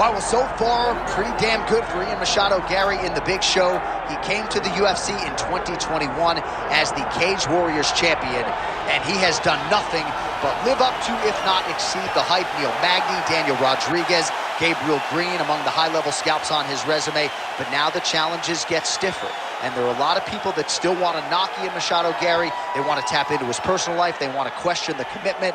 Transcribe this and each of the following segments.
All right, well, so far, pretty damn good for Machado Garry in the big show. He came to the UFC in 2021 as the Cage Warriors champion, and he has done nothing but live up to, if not exceed, the hype. Neil Magny, Daniel Rodriguez, Gabriel Green among the high-level scalps on his resume, but now the challenges get stiffer. And there are a lot of people that still want to knock Machado Garry. They want to tap into his personal life. They want to question the commitment.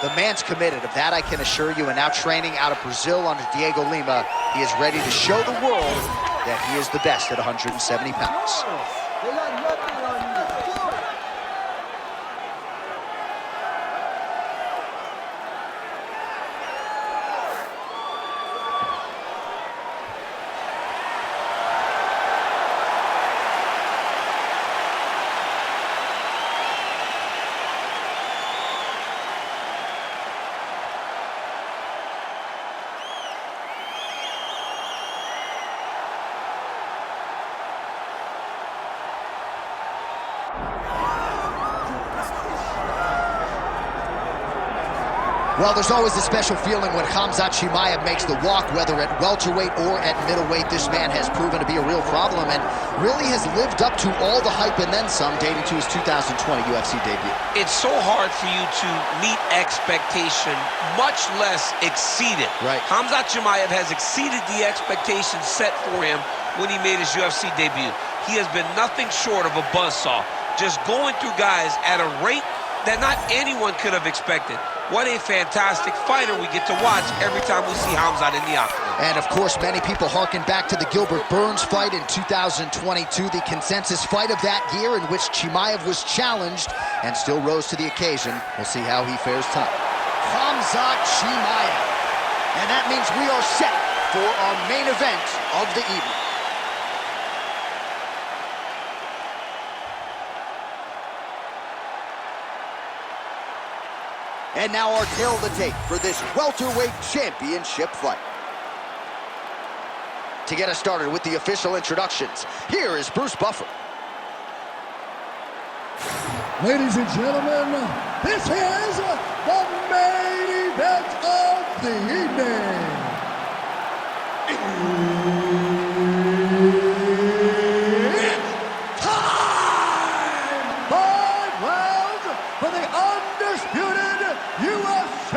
The man's committed, of that I can assure you, and now training out of Brazil under Diego Lima, he is ready to show the world that he is the best at 170 pounds. Well, there's always a special feeling when Khamzat Chimaev makes the walk, whether at welterweight or at middleweight. This man has proven to be a real problem and really has lived up to all the hype and then some, dating to his 2020 UFC debut. It's so hard for you to meet expectation, much less exceed it. Right. Khamzat Chimaev has exceeded the expectations set for him when he made his UFC debut. He has been nothing short of a buzzsaw, just going through guys at a rate that not anyone could have expected. What a fantastic fighter we get to watch every time we see Khamzat in the octagon. And of course, many people harken back to the Gilbert Burns fight in 2022, the consensus fight of that year in which Chimaev was challenged and still rose to the occasion. We'll see how he fares tonight. Khamzat Chimaev. And that means we are set for our main event of the evening. And now our tale of the tape for this welterweight championship fight. To get us started with the official introductions, here is Bruce Buffer. Ladies and gentlemen, this is the main event of the evening. It's time! 5 rounds for the undisputed UFC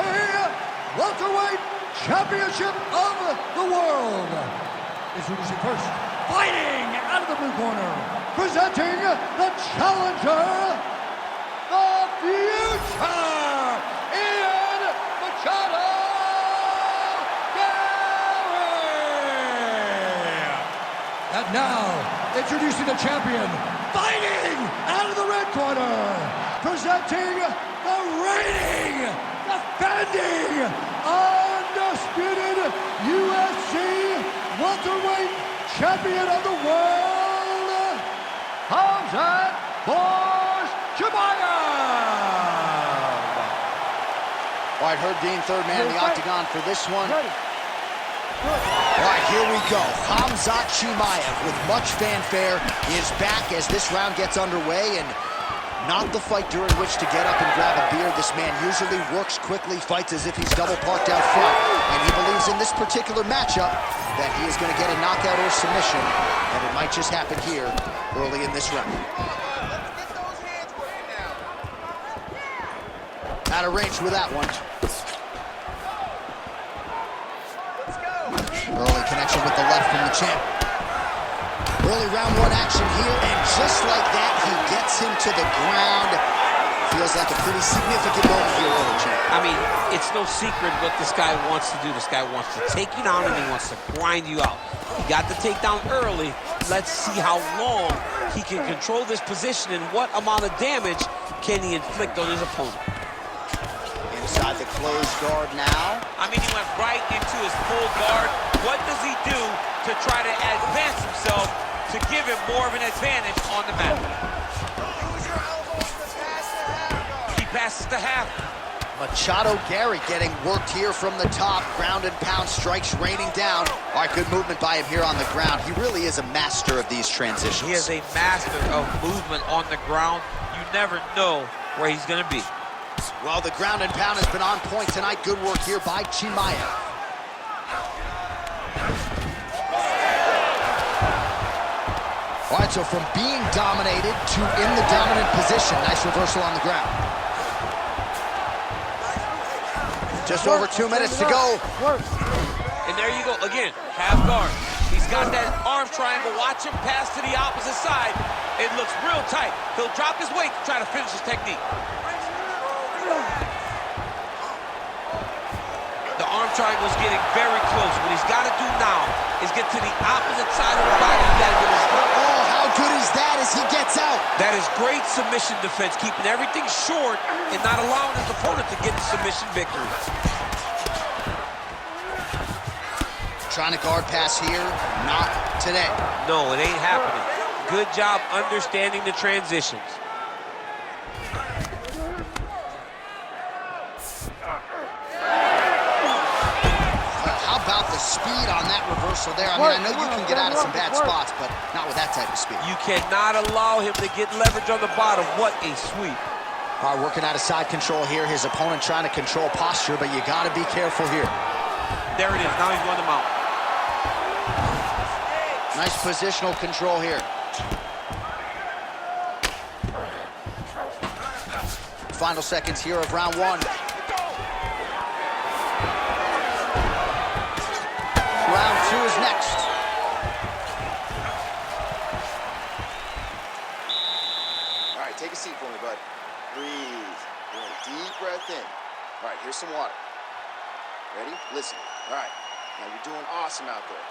welterweight championship of the world. Introducing first, fighting out of the blue corner, presenting the challenger, the future, Machado Garry. And now, introducing the champion, fighting out of the red corner, presenting the reigning, defending, undisputed UFC welterweight champion of the world, Khamzat Chimaev. All right, Herb Dean, third man in the octagon for this one. All right, here we go. Khamzat Chimaev with much fanfare is back as this round gets underway, and not the fight during which to get up and grab a beer. This man usually works quickly, fights as if he's double parked out front, and he believes in this particular matchup that he is going to get a knockout or submission, and it might just happen here early in this round. Out of range with that one. Early connection with the left from the champ. Early round one action here, and just like that, he gets him to the ground. Feels like a pretty significant moment here for the champ. I mean, it's no secret what this guy wants to do. This guy wants to take you down and he wants to grind you out. He got the takedown early. Let's see how long he can control this position and what amount of damage can he inflict on his opponent. Inside the closed guard now. I mean, he went right into his full guard. What does he do to try to advance himself to give him more of an advantage on the mat? He passes to half. Machado Garry getting worked here from the top. Ground and pound strikes raining down. All right, good movement by him here on the ground. He really is a master of these transitions. He is a master of movement on the ground. You never know where he's going to be. Well, the ground and pound has been on point tonight. Good work here by Chimaev. All right, so from being dominated to in the dominant position. Nice reversal on the ground. Just over 2 minutes to go. And there you go. Again, half guard. He's got that arm triangle. Watch him pass to the opposite side. It looks real tight. He'll drop his weight to try to finish his technique. The arm triangle is getting very close. What he's got to do now is get to the opposite side of the body. He got to get his... Oh, how good is that as he gets out? That is great submission defense, keeping everything short and not allowing his opponent to get the submission victory. Trying to guard pass here, not today. No, it ain't happening. Good job understanding the transitions. How about the speed on that reversal there? I mean, I know you can get out of some bad spots, but not with that type of speed. You cannot allow him to get leverage on the bottom. What a sweep. All right, working out of side control here. His opponent trying to control posture, but you got to be careful here. There it is. Now he's going to mount. Nice positional control here. Final seconds here of round one. Round two is next. All right, take a seat for me, bud. Breathe. Deep breath in. All right, here's some water. Ready? Listen. All right. Now you're doing awesome out there.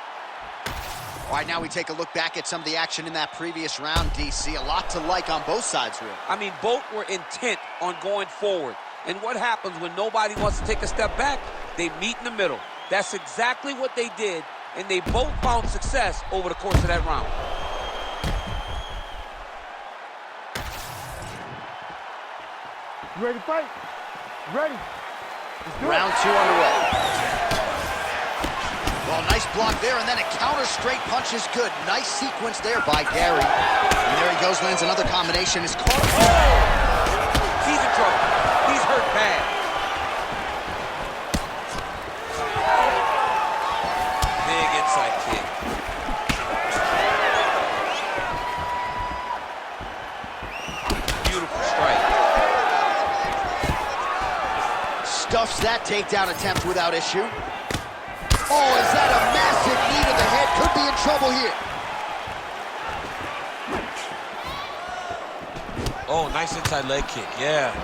All right, now we take a look back at some of the action in that previous round, DC. A lot to like on both sides, really. I mean, both were intent on going forward. And what happens when nobody wants to take a step back? They meet in the middle. That's exactly what they did, and they both found success over the course of that round. You ready to fight? Ready. Round two underway. Well, nice block there, and then a counter straight punch is good. Nice sequence there by Garry. And there he goes, lands another combination. His caught. Oh! He's in trouble. He's hurt bad. Big inside kick. Beautiful strike. Stuffs that takedown attempt without issue. Oh, is that a massive knee to the head? Could be in trouble here. Oh, nice inside leg kick, yeah.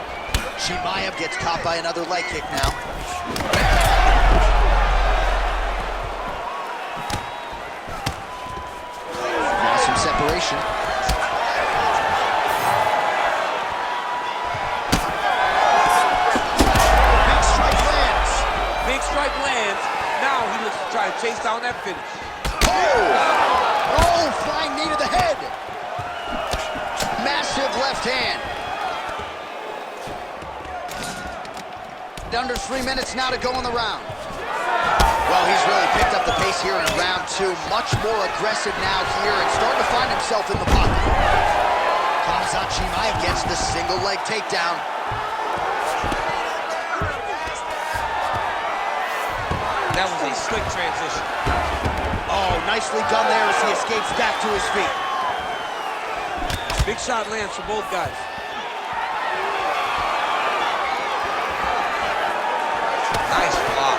Chimaev gets caught by another leg kick now. Now some separation. Big strike lands. Big strike lands. Now he looks to try to chase down that finish. Oh, flying knee to the head. Massive left hand. Under 3 minutes now to go in the round. Well, he's really picked up the pace here in round two. Much more aggressive now here and starting to find himself in the pocket. Khamzat Chimaev gets the single leg takedown. That was a slick transition. Oh, nicely done there as he escapes back to his feet. Big shot lands for both guys. Nice block.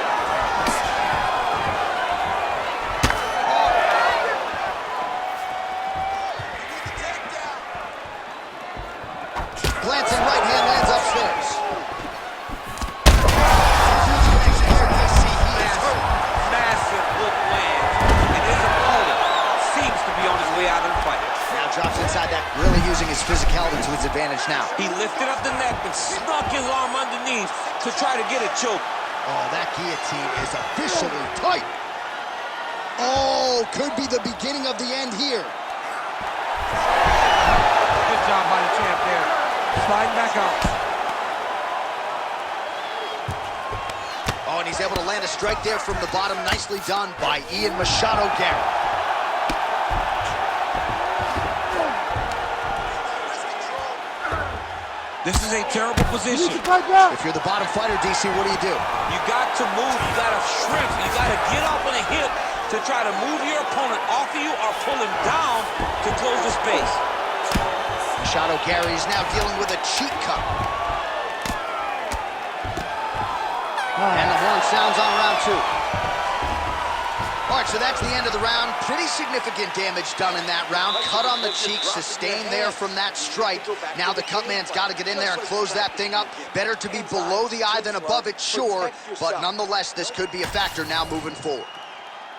Glancing right hand lands upstairs. Massive hook lands, and his opponent seems to be on his way out of the fight. Now drops inside that, really using his physicality to his advantage now. He lifted up the neck and snuck his arm underneath to try to get a choke. Oh, that guillotine is officially tight. Oh, could be the beginning of the end here. Good job by the champ there. Sliding back out. Oh, and he's able to land a strike there from the bottom. Nicely done by Machado Garry. This is a terrible position. If you're the bottom fighter, DC, what do? You got to move, you got to shrimp, you got to get up on a hip to to try to move your opponent off of you or pull him down to close the space. Machado Garry is now dealing with a cheek cup. And the horn sounds on round 2. All right, so that's the end of the round. Pretty significant damage done in that round. Cut on the cheek, sustained there from that strike. Now the cut man's got to get in there and close that thing up. Better to be below the eye than above it, sure. But nonetheless, this could be a factor now moving forward.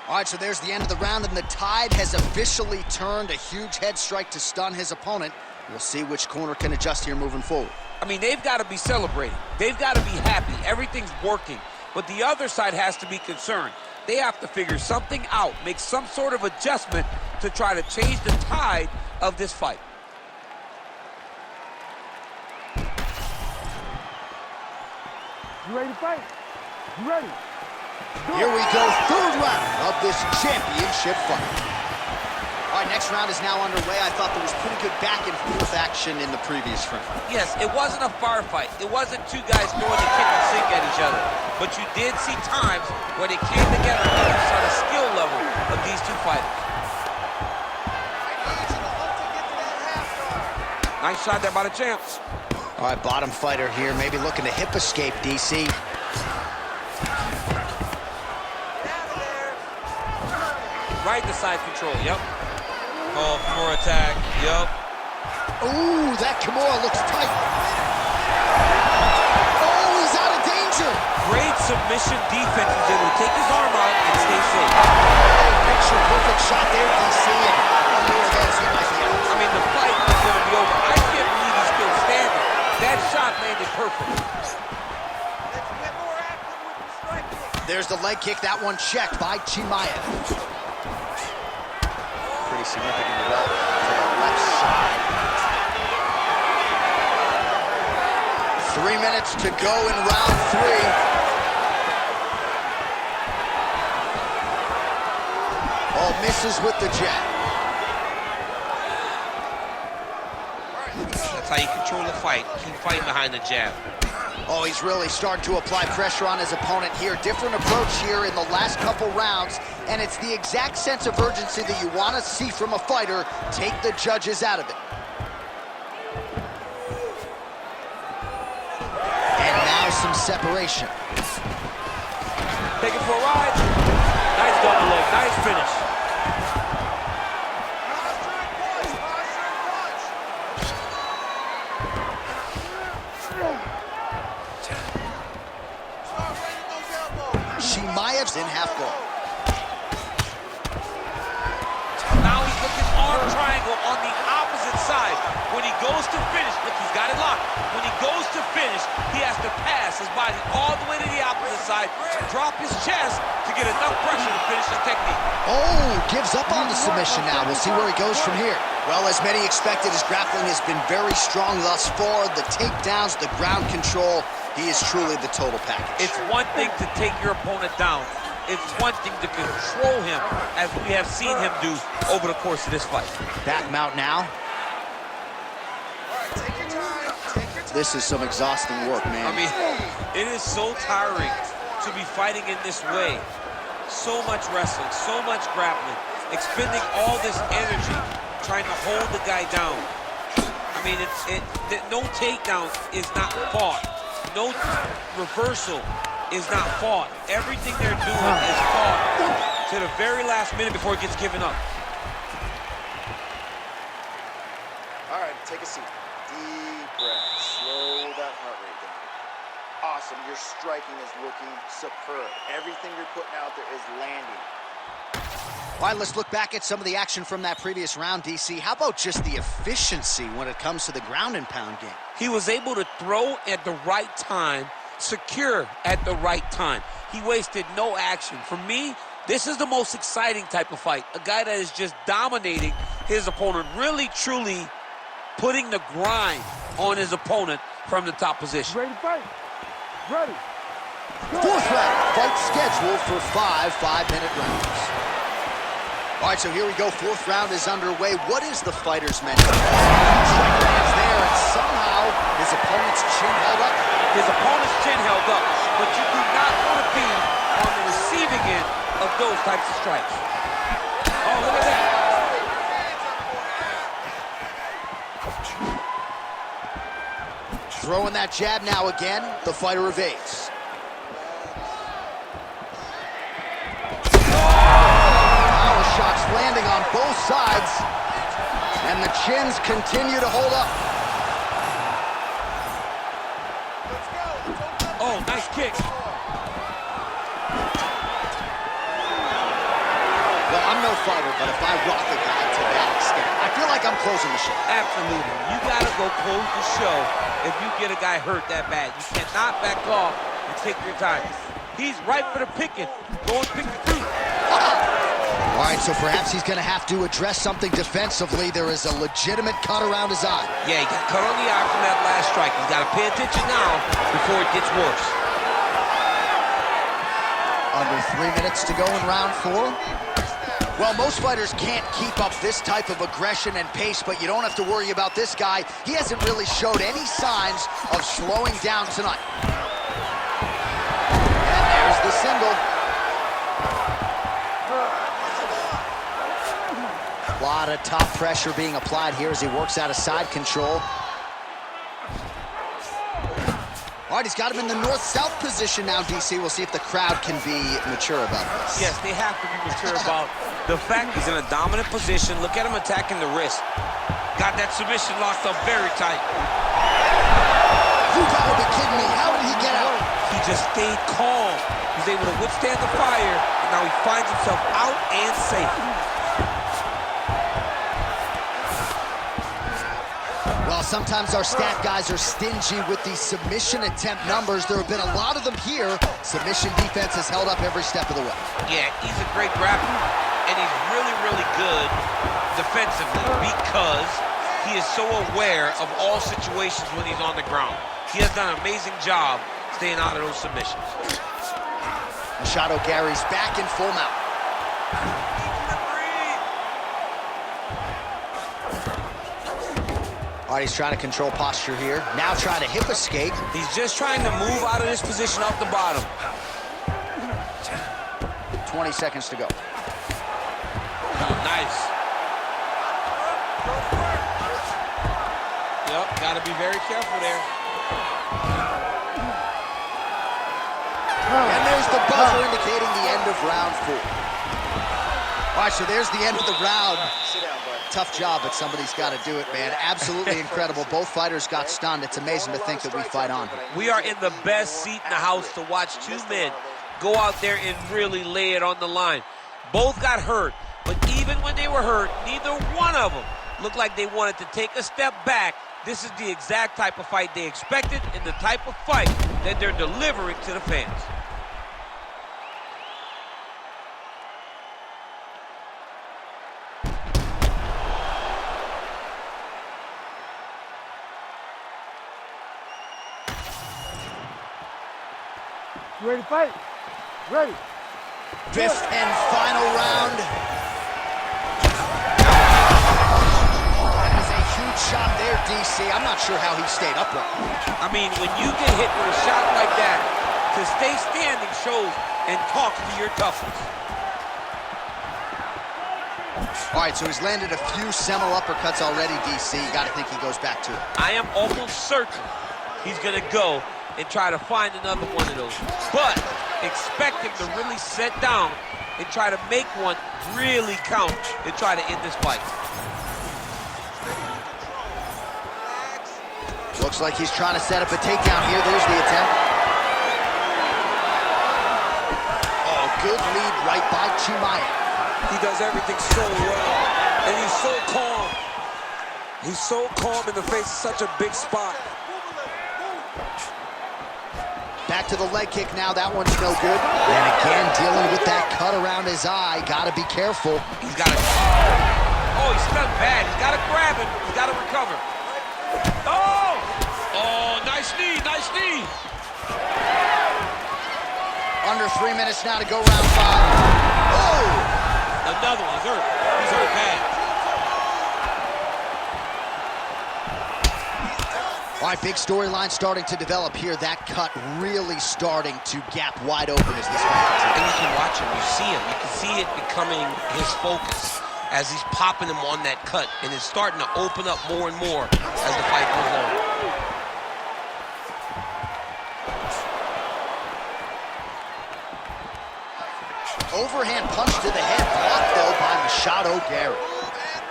All right, so there's the end of the round, and the tide has officially turned. A huge head strike to stun his opponent. We'll see which corner can adjust here moving forward. I mean, they've got to be celebrating. They've got to be happy. Everything's working. But the other side has to be concerned. They have to figure something out, make some sort of adjustment to try to change the tide of this fight. You ready to fight? You ready? Here we go, third round of this championship fight. All right, next round is now underway. I thought there was pretty good back and forth action in the previous round. Yes, it wasn't a firefight. It wasn't two guys throwing the kick and sink at each other. But you did see times where they came together and you saw the skill level of these two fighters. Nice shot there by the champs. All right, bottom fighter here, maybe looking to hip escape, DC. Right to side control, yep. Oh, more attack, yep. Ooh, that Kimura looks tight. Oh, he's out of danger. Great submission defense. He's able to take his arm out and stay safe. Picture perfect shot there, DC, and one more of those, he might be out. I mean, the fight is going to be over. I can't believe he's still standing. That shot landed perfect. There's the leg kick, that one checked by Chimaev. Pretty significant development to the left side. 3 minutes to go in round 3. Oh, misses with the jab. That's how you control the fight. Keep fighting behind the jab. Oh, he's really starting to apply pressure on his opponent here. Different approach here in the last couple rounds, and it's the exact sense of urgency that you want to see from a fighter. Take the judges out of it. And now some separation. Take it for a ride. Nice double leg, nice finish. Chimaev's in half guard. Now he's looking arm triangle on the opposite side. When he goes to finish, look, he's got it locked. When he goes to finish, he has to pass his body all the way to the opposite side, drop his chest to get enough pressure to finish the technique. Oh, gives up on the submission now. We'll see where he goes from here. Well, as many expected, his grappling has been very strong thus far. The takedowns, the ground control, he is truly the total package. It's one thing to take your opponent down. It's one thing to control him, as we have seen him do over the course of this fight. Back him out now. This is some exhausting work, man. I mean, it is so tiring to be fighting in this way. So much wrestling, so much grappling, expending all this energy, trying to hold the guy down. I mean, no takedown is not fought. No reversal is not fought. Everything they're doing is fought to the very last minute before it gets given up. All right, take a seat. Deep breath. Slow that heart rate down. Awesome. Your striking is looking superb. Everything you're putting out there is landing. All right, let's look back at some of the action from that previous round, DC. How about just the efficiency when it comes to the ground and pound game? He was able to throw at the right time, secure at the right time. He wasted no action. For me, this is the most exciting type of fight. A guy that is just dominating his opponent, really, truly putting the grind on his opponent from the top position. Ready to fight? Ready. Fourth round, fight scheduled for 5 5-minute rounds. All right, so here we go. Fourth round is underway. What is the fighter's mental? Strike lands there, and somehow his opponent's chin held up. His opponent's chin held up, but you do not want to be on the receiving end of those types of strikes. Oh, look at that. Throwing that jab now again. The fighter evades. Power shots landing on both sides. And the chins continue to hold up. Oh, nice kick. Well, I'm no fighter, but if I rock a guy to that extent, I feel like I'm closing the show. Absolutely. You gotta go close the show if you get a guy hurt that bad. You cannot back off and take your time. He's right for the picking. Go and pick the fruit. All right, so perhaps he's going to have to address something defensively. There is a legitimate cut around his eye. Yeah, he got cut on the eye from that last strike. He's got to pay attention now before it gets worse. Under 3 minutes to go in round 4. Well, most fighters can't keep up this type of aggression and pace, but you don't have to worry about this guy. He hasn't really showed any signs of slowing down tonight. And there's the single. A lot of top pressure being applied here as he works out of side control. All right, he's got him in the north-south position now, DC. We'll see if the crowd can be mature about this. Yes, they have to be mature about the fact he's in a dominant position. Look at him attacking the wrist. Got that submission locked up very tight. You gotta be kidding me. How did he get out? He just stayed calm. He was able to withstand the fire, and now he finds himself out and safe. Well, sometimes our stat guys are stingy with the submission attempt numbers. There have been a lot of them here. Submission defense has held up every step of the way. Yeah, he's a great grappler, and he's really, really good defensively because he is so aware of all situations when he's on the ground. He has done an amazing job staying out of those submissions. Machado Garry's back in full mount. All right, he's trying to control posture here. Now trying to hip escape. He's just trying to move out of this position off the bottom. 20 seconds to go. Oh, nice. Yep, got to be very careful there. And there's the buzzer indicating the end of round 4. All right, so there's the end of the round. Sit down, bud. Tough job, but somebody's got to do it, man. Absolutely incredible. Both fighters got stunned. It's amazing to think that we fight on. We are in the best seat in the house to watch two men go out there and really lay it on the line. Both got hurt, but even when they were hurt, neither one of them looked like they wanted to take a step back. This is the exact type of fight they expected and the type of fight that they're delivering to the fans. You ready to fight? Ready. Fifth and final round. That is a huge shot there, DC. I'm not sure how he stayed upright. I mean, when you get hit with a shot like that, to stay standing shows and talks to your toughness. All right, so he's landed a few seminal uppercuts already, DC. You got to think he goes back to it. I am almost certain he's going to go and try to find another one of those. But expect him to really sit down and try to make one really count and try to end this fight. Looks like he's trying to set up a takedown here. There's the attempt. Oh, good lead right by Chimaev. He does everything so well, and he's so calm. He's so calm in the face of such a big spot. Back to the leg kick now. That one's no good. And again, dealing with that cut around his eye. Got to be careful. He's got to... Oh, he's stuck bad. He's got to grab him. He's got to recover. Oh! Oh, nice knee, nice knee. Under 3 minutes now to go round 5. Oh! Another one. He's hurt. He's hurt bad. All right, big storyline starting to develop here. That cut really starting to gap wide open as this fight continues. And you can watch him, you see him. You can see it becoming his focus as he's popping him on that cut. And it's starting to open up more and more as the fight goes on. Overhand punch to the head, blocked though by Machado Garry.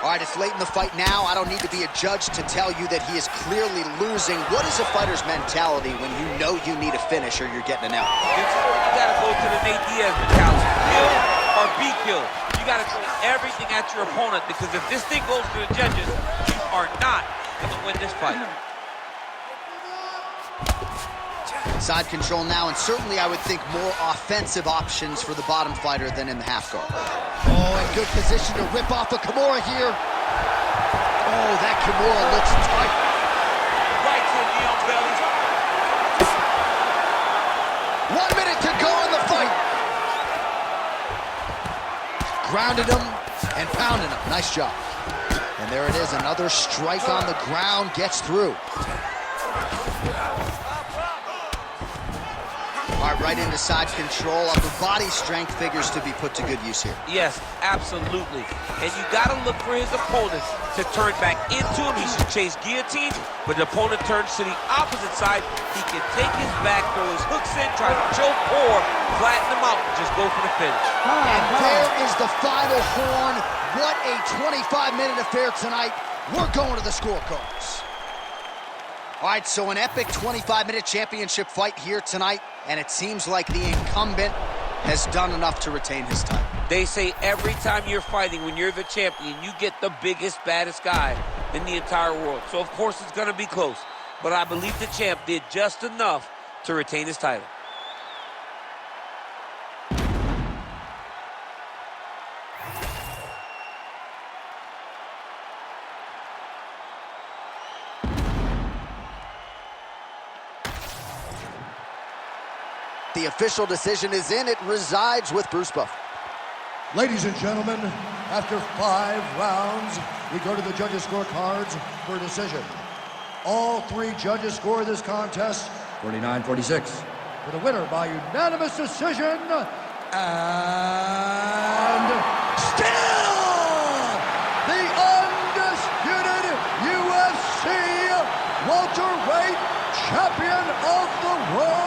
All right, it's late in the fight now. I don't need to be a judge to tell you that he is clearly losing. What is a fighter's mentality when you know you need a finish or you're getting an L? You gotta go to the Nate Diaz mentality. Kill or be killed. You gotta throw everything at your opponent, because if this thing goes to the judges, you are not gonna win this fight. Side control now, and certainly I would think more offensive options for the bottom fighter than in the half guard. Oh, in good position to rip off a Kimura here. Oh, that Kimura looks tight. Right to the belly. 1 minute to go in the fight. Grounded him and pounded him. Nice job. And there it is, another strike on the ground, gets through. All right, right into side control. Upper body strength figures to be put to good use here. Yes, absolutely. And you got to look for his opponent to turn back into him. He should chase guillotine, but the opponent turns to the opposite side. He can take his back, throw his hooks in, try to choke, or flatten him out and just go for the finish. And there is the final horn. What a 25-minute affair tonight. We're going to the scorecards. All right, so an epic 25-minute championship fight here tonight, and it seems like the incumbent has done enough to retain his title. They say every time you're fighting, when you're the champion, you get the biggest, baddest guy in the entire world. So, of course, it's going to be close. But I believe the champ did just enough to retain his title. The official decision is in. It resides with Bruce Buffer. Ladies and gentlemen, after 5 rounds, we go to the judges' scorecards for a decision. All 3 judges score this contest 49-46. For the winner by unanimous decision, and still the undisputed UFC welterweight champion of the world,